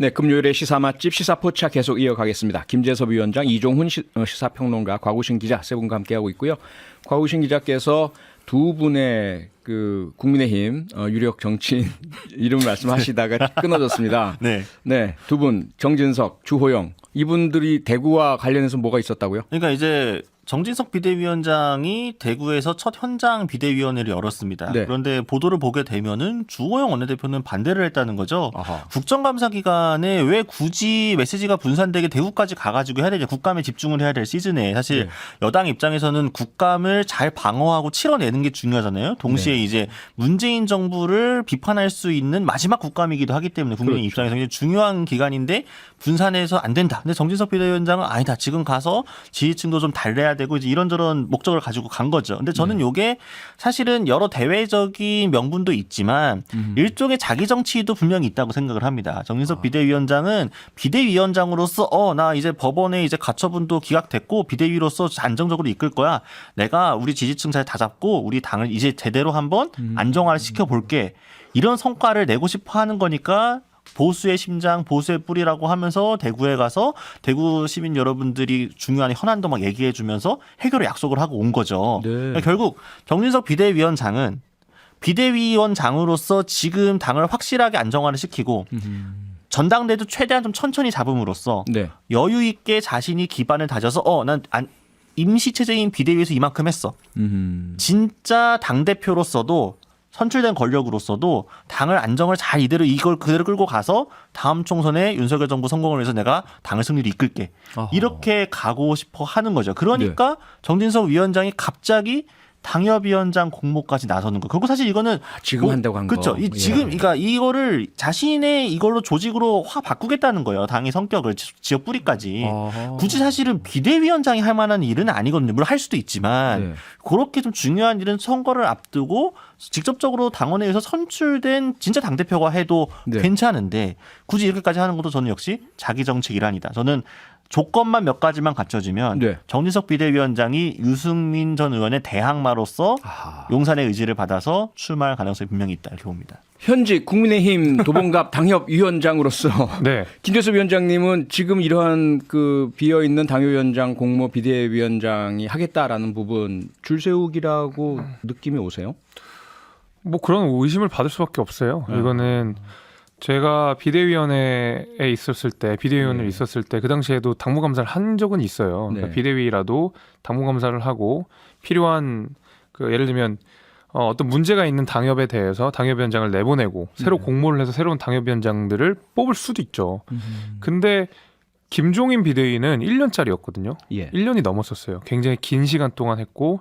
네, 금요일에 시사 맛집 시사포차 계속 이어가겠습니다. 김재섭 위원장, 이종훈 시사평론가, 곽우신 기자 세 분과 함께하고 있고요. 곽우신 기자께서 두 분의 그 국민의힘 유력 정치인 이름을 말씀하시다가 끊어졌습니다. 네. 네, 두 분 정진석, 주호영 이분들이 대구와 관련해서 뭐가 있었다고요? 그러니까 이제 정진석 비대위원장이 대구에서 첫 현장 비대위원회를 열었습니다. 네. 그런데 보도를 보게 되면은 주호영 원내대표는 반대를 했다는 거죠. 아하. 국정감사 기간에 왜 굳이 메시지가 분산되게 대구까지 가가지고 해야 되냐. 국감에 집중을 해야 될 시즌에 사실 네. 여당 입장에서는 국감을 잘 방어하고 치러내는 게 중요하잖아요. 동시에 네. 이제 문재인 정부를 비판할 수 있는 마지막 국감이기도 하기 때문에 국민의 그렇죠. 입장에서 굉장히 중요한 기간인데 분산해서 안 된다. 근데 정진석 비대위원장은 아니다. 지금 가서 지지층도 좀 달래야 되고 이제 이런저런 목적을 가지고 간 거죠. 근데 저는 이게 사실은 여러 대외적인 명분도 있지만 일종의 자기 정치도 분명히 있다고 생각을 합니다. 정진석 비대위원장은 비대위원장으로서 나 이제 법원에 이제 가처분도 기각됐고 비대위로서 안정적으로 이끌 거야. 내가 우리 지지층 잘 다잡고 우리 당을 이제 제대로 한번 안정화를 시켜볼게. 이런 성과를 내고 싶어 하는 거니까 보수의 심장, 보수의 뿌리라고 하면서 대구에 가서 대구 시민 여러분들이 중요한 현안도 막 얘기해 주면서 해결의 약속을 하고 온 거죠. 네. 그러니까 결국 정진석 비대위원장은 비대위원장으로서 지금 당을 확실하게 안정화를 시키고 전당대도 최대한 좀 천천히 잡음으로써 네. 여유 있게 자신이 기반을 다져서 난 임시 체제인 비대위에서 이만큼 했어. 진짜 당대표로서도 선출된 권력으로서도 당을 안정을 잘 이걸 그대로 끌고 가서 다음 총선에 윤석열 정부 성공을 위해서 내가 당을 승리로 이끌게. 아하. 이렇게 가고 싶어 하는 거죠. 그러니까 정진석 위원장이 갑자기 당협위원장 공모까지 나서는 거. 그리고 사실 이거는 지금 한다고 한 거. 그렇죠. 지금 그러니까 이거를 자신의 이걸로 조직으로 확 바꾸겠다는 거예요. 당의 성격을 지역 뿌리까지. 아하. 굳이 사실은 비대위원장이 할 만한 일은 아니거든요. 물론 할 수도 있지만 네. 그렇게 좀 중요한 일은 선거를 앞두고 직접적으로 당원회에서 선출된 진짜 당대표가 해도 네. 괜찮은데 굳이 이렇게까지 하는 것도 저는 역시 자기 정책 일환이다. 저는 조건만 몇 가지만 갖춰지면 네. 정진석 비대위원장이 유승민 전 의원의 대항마로서 아하. 용산의 의지를 받아서 출마할 가능성이 분명히 있다 이렇게 봅니다. 현직 국민의힘 도봉갑 당협위원장으로서 네. 김재섭 위원장님은 지금 이러한 그 비어 있는 당협위원장 공모 비대위원장이 하겠다라는 부분 줄 세우기라고 느낌이 오세요? 뭐 그런 의심을 받을 수밖에 없어요. 이거는 제가 비대위원회에 있었을 때, 비대위원을 있었을 때 그 당시에도 당무감사를 한 적은 있어요. 그러니까 네. 비대위라도 당무감사를 하고 필요한 그 예를 들면 어떤 문제가 있는 당협에 대해서 당협위원장을 내보내고 새로 공모를 해서 새로운 당협위원장들을 뽑을 수도 있죠. 근데 김종인 비대위는 1년짜리였거든요. 예. 1년이 넘었었어요. 굉장히 긴 시간 동안 했고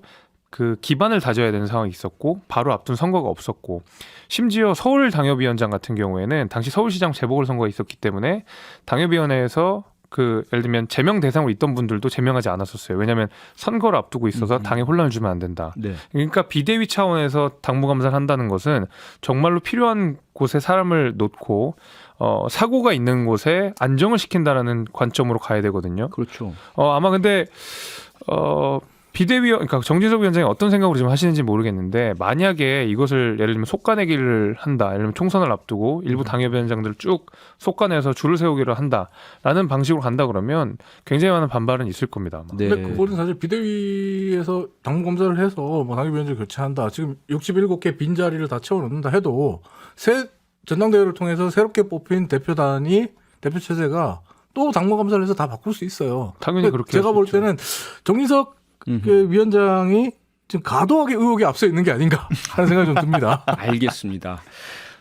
그 기반을 다져야 되는 상황이 있었고 바로 앞둔 선거가 없었고 심지어 서울 당협위원장 같은 경우에는 당시 서울시장 재보궐선거가 있었기 때문에 당협위원회에서 그 예를 들면 제명 대상으로 있던 분들도 제명하지 않았었어요. 왜냐하면 선거를 앞두고 있어서 당에 혼란을 주면 안 된다. 네. 그러니까 비대위 차원에서 당무감사를 한다는 것은 정말로 필요한 곳에 사람을 놓고 사고가 있는 곳에 안정을 시킨다라는 관점으로 가야 되거든요. 그렇죠. 아마 근데 그러니까 정진석 위원장이 어떤 생각으로 지금 하시는지 모르겠는데 만약에 이것을 예를 들면 속가내기를 한다. 예를 들면 총선을 앞두고 일부 당협위원장들을 쭉 속가내서 줄을 세우기를 한다라는 방식으로 간다 그러면 굉장히 많은 반발은 있을 겁니다. 아마. 네. 근데 그거는 사실 비대위에서 당무검사를 해서 뭐 당협위원장을 교체한다. 지금 67개 빈자리를 다 채워놓는다 해도 새 전당대회를 통해서 새롭게 뽑힌 대표단이 대표 체제가 또 당무검사를 해서 다 바꿀 수 있어요. 당연히 그렇게 제가 할 볼 수 있죠. 때는 정진석 그 위원장이 지금 과도하게 의혹에 앞서 있는 게 아닌가 하는 생각이 좀 듭니다. 알겠습니다.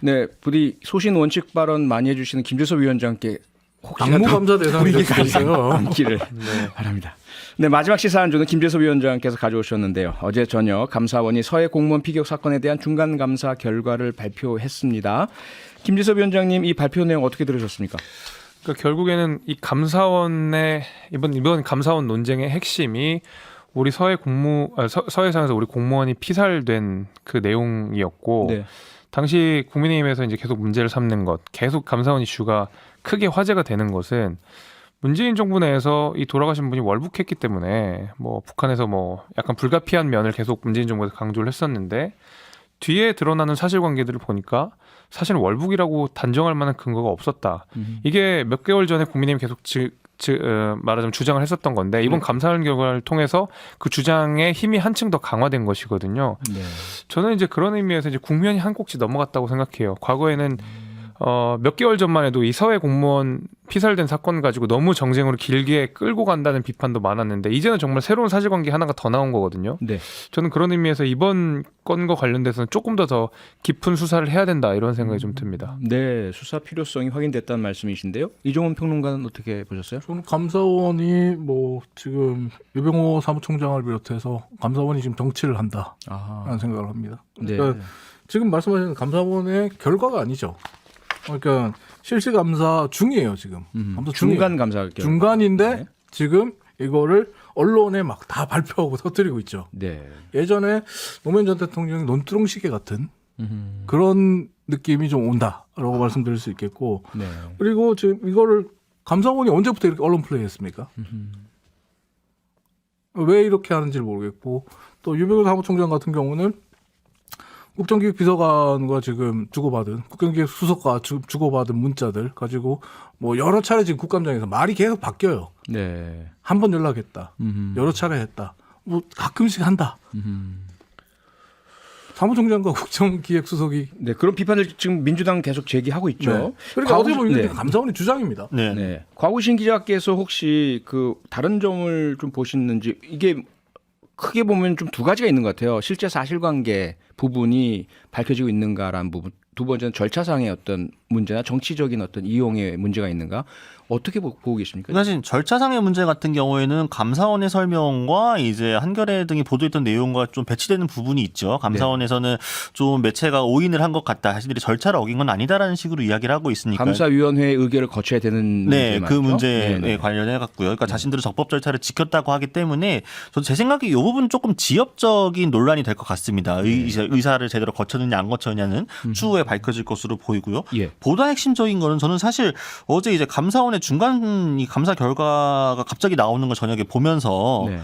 네, 부디 소신 원칙 발언 많이 해주시는 김재섭 위원장께 혹시나 당무감사 대상이 될 수도 있어요. 않기를 바랍니다. 네, 마지막 시사 한 주는 김재섭 위원장께서 가져오셨는데요. 어제 저녁 감사원이 서해 공무원 피격 사건에 대한 중간 감사 결과를 발표했습니다. 김재섭 위원장님 이 발표 내용 어떻게 들으셨습니까? 그러니까 결국에는 이 감사원의 이번 감사원 논쟁의 핵심이 우리 서해상에서 우리 공무원이 피살된 그 내용이었고 네. 당시 국민의힘에서 이제 계속 문제를 삼는 것, 계속 감사원 이슈가 크게 화제가 되는 것은 문재인 정부 내에서 이 돌아가신 분이 월북했기 때문에 뭐 북한에서 뭐 약간 불가피한 면을 계속 문재인 정부에서 강조를 했었는데 뒤에 드러나는 사실관계들을 보니까 사실 월북이라고 단정할 만한 근거가 없었다. 이게 몇 개월 전에 국민의힘이 계속 말하자면 주장을 했었던 건데 이번 감사 결과를 통해서 그 주장의 힘이 한층 더 강화된 것이거든요. 네. 저는 이제 그런 의미에서 이제 국면이 한 꼭지 넘어갔다고 생각해요. 과거에는 몇 개월 전만 해도 이 서해 공무원 피살된 사건 가지고 너무 정쟁으로 길게 끌고 간다는 비판도 많았는데 이제는 정말 새로운 사실관계 하나가 더 나온 거거든요. 네. 저는 그런 의미에서 이번 건과 관련돼서는 조금 더 깊은 수사를 해야 된다 이런 생각이 좀 듭니다. 네, 수사 필요성이 확인됐다는 말씀이신데요. 이종훈 평론가는 어떻게 보셨어요? 저는 감사원이 뭐 지금 유병호 사무총장을 비롯해서 감사원이 지금 정치를 한다라는 생각을 합니다. 네. 그러니까 지금 말씀하신 감사원의 결과가 아니죠. 그러니까 실시 감사 중이에요 지금. 감사 중간 감사 결과. 중간인데 네. 지금 이거를 언론에 막 다 발표하고 터뜨리고 있죠. 네. 예전에 노무현 전 대통령이 논두렁 시계 같은 그런 느낌이 좀 온다라고 말씀드릴 수 있겠고, 네. 그리고 지금 이거를 감사원이 언제부터 이렇게 언론 플레이했습니까? 왜 이렇게 하는지 모르겠고, 또 유병호 사무총장 같은 경우는 국정기획 비서관과 지금 주고받은 국정기획 수석과 주고받은 문자들 가지고 뭐 여러 차례 지금 국감장에서 말이 계속 바뀌어요. 네. 한 번 연락했다. 여러 차례 했다. 뭐 가끔씩 한다. 사무총장과 국정기획수석이 네, 그런 비판을 지금 민주당 계속 제기하고 있죠. 네. 그러니까 어떻게 보면 네. 이게 감사원의 주장입니다. 네. 네. 곽우신 기자께서 혹시 그 다른 점을 좀 보시는지 이게 크게 보면 좀 두 가지가 있는 것 같아요. 실제 사실관계 부분이 밝혀지고 있는가라는 부분. 두 번째는 절차상의 어떤 문제나 정치적인 어떤 이용의 문제가 있는가. 어떻게 보고 계십니까? 사실 절차상의 문제 같은 경우에는 감사원의 설명과 이제 한겨레 등이 보도했던 내용과 좀 배치되는 부분이 있죠. 감사원에서는 좀 매체가 오인을 한 것 같다. 자신들이 절차를 어긴 건 아니다라는 식으로 이야기를 하고 있으니까. 감사위원회의 의결을 거쳐야 되는 문제 네, 그 맞죠? 문제에 네네. 관련해 갖고요. 그러니까 자신들은 적법 절차를 지켰다고 하기 때문에 저는 제 생각에 이 부분 조금 지엽적인 논란이 될 것 같습니다. 의사를 제대로 거쳤느냐 안 거쳤느냐는 추후에 밝혀질 것으로 보이고요. 예. 보다 핵심적인 거는 저는 사실 어제 이제 감사원의 중간 이 감사 결과가 갑자기 나오는 걸 저녁에 보면서 네.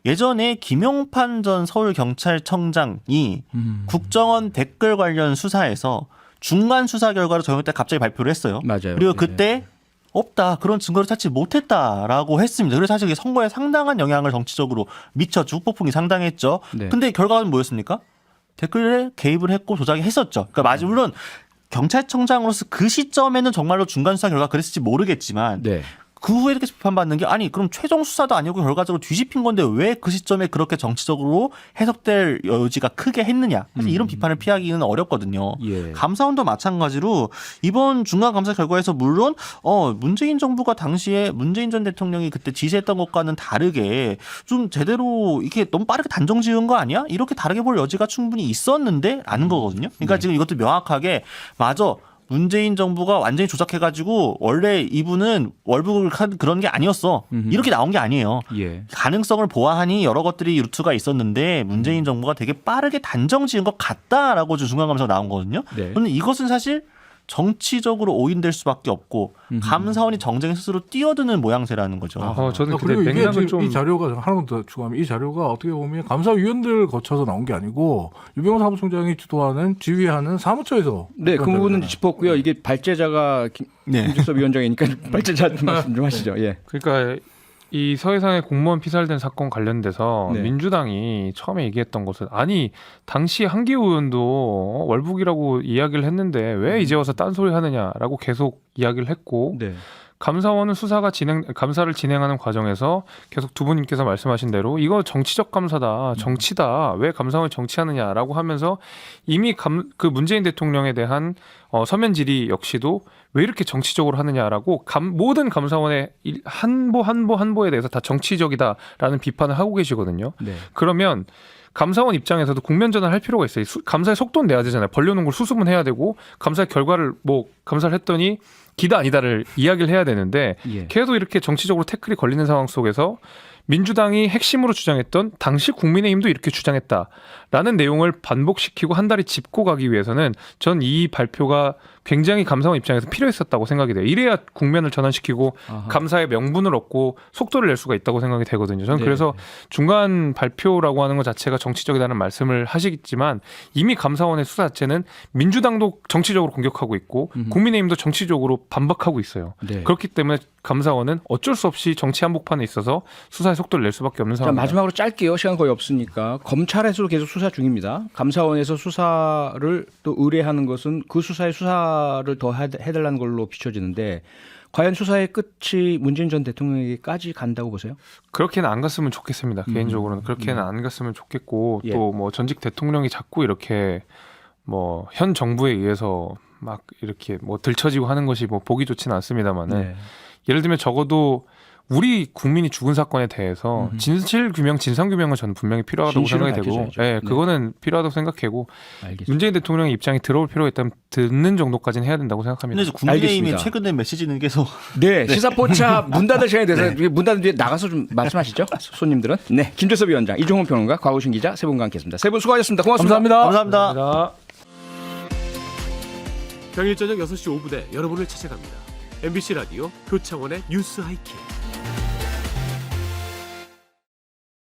예전에 김용판 전 서울경찰청장이 국정원 댓글 관련 수사에서 중간 수사 결과를 저녁 때 갑자기 발표를 했어요. 맞아요. 그리고 네. 그때 없다. 그런 증거를 찾지 못했다라고 했습니다. 그래서 사실 이게 선거에 상당한 영향을 정치적으로 미쳤죠. 후폭풍이 상당했죠. 네. 근데 결과는 뭐였습니까? 댓글에 개입을 했고 조작했었죠. 그러니까 물론 경찰청장으로서 그 시점에는 정말로 중간 수사 결과 그랬을지 모르겠지만 네. 그 후에 이렇게 비판받는 게 아니 그럼 최종 수사도 아니고 결과적으로 뒤집힌 건데 왜 그 시점에 그렇게 정치적으로 해석될 여지가 크게 했느냐. 사실 이런 비판을 피하기는 어렵거든요. 예. 감사원도 마찬가지로 이번 중간 감사 결과에서 물론 문재인 정부가 당시에 문재인 전 대통령이 그때 지시했던 것과는 다르게 좀 제대로 이렇게 너무 빠르게 단정 지은 거 아니야? 이렇게 다르게 볼 여지가 충분히 있었는데 라는 거거든요. 그러니까 지금 이것도 명확하게 맞아. 문재인 정부가 완전히 조작해가지고 원래 이분은 월북을 한 그런 게 아니었어. 이렇게 나온 게 아니에요. 예. 가능성을 보아하니 여러 것들이 루트가 있었는데 문재인 정부가 되게 빠르게 단정 지은 것 같다라고 중간감사가 나온 거거든요. 네. 그런데 이것은 사실 정치적으로 오인될 수밖에 없고 감사원이 정쟁에 스스로 뛰어드는 모양새라는 거죠. 저는 근데 그리고 이게 맥락을 지금 좀 이 자료가 하나만 더 추가하면 이 자료가 어떻게 보면 감사위원들을 거쳐서 나온 게 아니고 유병호 사무총장이 주도하는 지휘하는 사무처에서 네, 그 그런 부분은 자료잖아요. 짚었고요. 이게 발제자가 김재섭 위원장이니까 발제자 말씀 좀 하시죠. 예. 그러니까 이 서해상의 공무원 피살된 사건 관련돼서 네. 민주당이 처음에 얘기했던 것은 아니 당시 한기호 의원도 월북이라고 이야기를 했는데 왜 이제 와서 딴소리 하느냐라고 계속 이야기를 했고 네. 감사원은 감사를 진행하는 과정에서 계속 두 분님께서 말씀하신 대로 이거 정치적 감사다, 정치다, 왜 감사원이 정치하느냐라고 하면서 이미 그 문재인 대통령에 대한 서면 질의 역시도 왜 이렇게 정치적으로 하느냐라고 모든 감사원의 한 보에 대해서 다 정치적이다라는 비판을 하고 계시거든요. 네. 그러면 감사원 입장에서도 국면전을 할 필요가 있어요. 감사의 속도는 내야 되잖아요. 벌려놓은 걸 수습은 해야 되고 감사 결과를 감사를 했더니 기다 아니다를 이야기를 해야 되는데 예. 계속 이렇게 정치적으로 태클이 걸리는 상황 속에서 민주당이 핵심으로 주장했던 당시 국민의힘도 이렇게 주장했다라는 내용을 반복시키고 한 달이 짚고 가기 위해서는 전 이 발표가 굉장히 감사원 입장에서 필요했었다고 생각이 돼요. 이래야 국면을 전환시키고 아하. 감사의 명분을 얻고 속도를 낼 수가 있다고 생각이 되거든요. 저는 네. 그래서 중간 발표라고 하는 것 자체가 정치적이라는 말씀을 하시겠지만 이미 감사원의 수사 자체는 민주당도 정치적으로 공격하고 있고 국민의힘도 정치적으로 반박하고 있어요. 네. 그렇기 때문에 감사원은 어쩔 수 없이 정치 한복판에 있어서 수사의 속도를 낼 수밖에 없는 자, 상황입니다. 마지막으로 짧게요. 시간 거의 없으니까 검찰에서도 계속 수사 중입니다. 감사원에서 수사를 또 의뢰하는 것은 그 수사의 수사를 더 해달라는 걸로 비춰지는데 과연 수사의 끝이 문재인 전 대통령에게까지 간다고 보세요? 그렇게는 안 갔으면 좋겠습니다. 개인적으로는 그렇게는 안 갔으면 좋겠고 예. 또 뭐 전직 대통령이 자꾸 이렇게 뭐 현 정부에 의해서 막 이렇게 뭐 들춰지고 하는 것이 뭐 보기 좋지는 않습니다만은 네. 예를 들면 적어도 우리 국민이 죽은 사건에 대해서 진실 규명, 진상 규명은 저는 분명히 필요하다고 진실을 생각이 되고, 밝혀줘야죠. 예, 네. 그거는 필요하다고 생각하고 알겠습니다. 문재인 대통령의 입장이 들어올 필요가 있다면 듣는 정도까지는 해야 된다고 생각합니다. 근데 이제 국민의힘이 알겠습니다. 최근에 메시지는 계속 네, 시사포차 문 닫을 시간이 돼서 문 닫은 뒤에 나가서 좀 말씀하시죠. 손님들은. 네, 김재섭 위원장, 이종훈 평론가, 곽우신 기자 세 분과 함께했습니다. 세 분 수고하셨습니다. 고맙습니다. 감사합니다. 감사합니다. 평일 저녁 6시 5분에 여러분을 찾아갑니다. MBC 라디오 표창원의 뉴스 하이킥.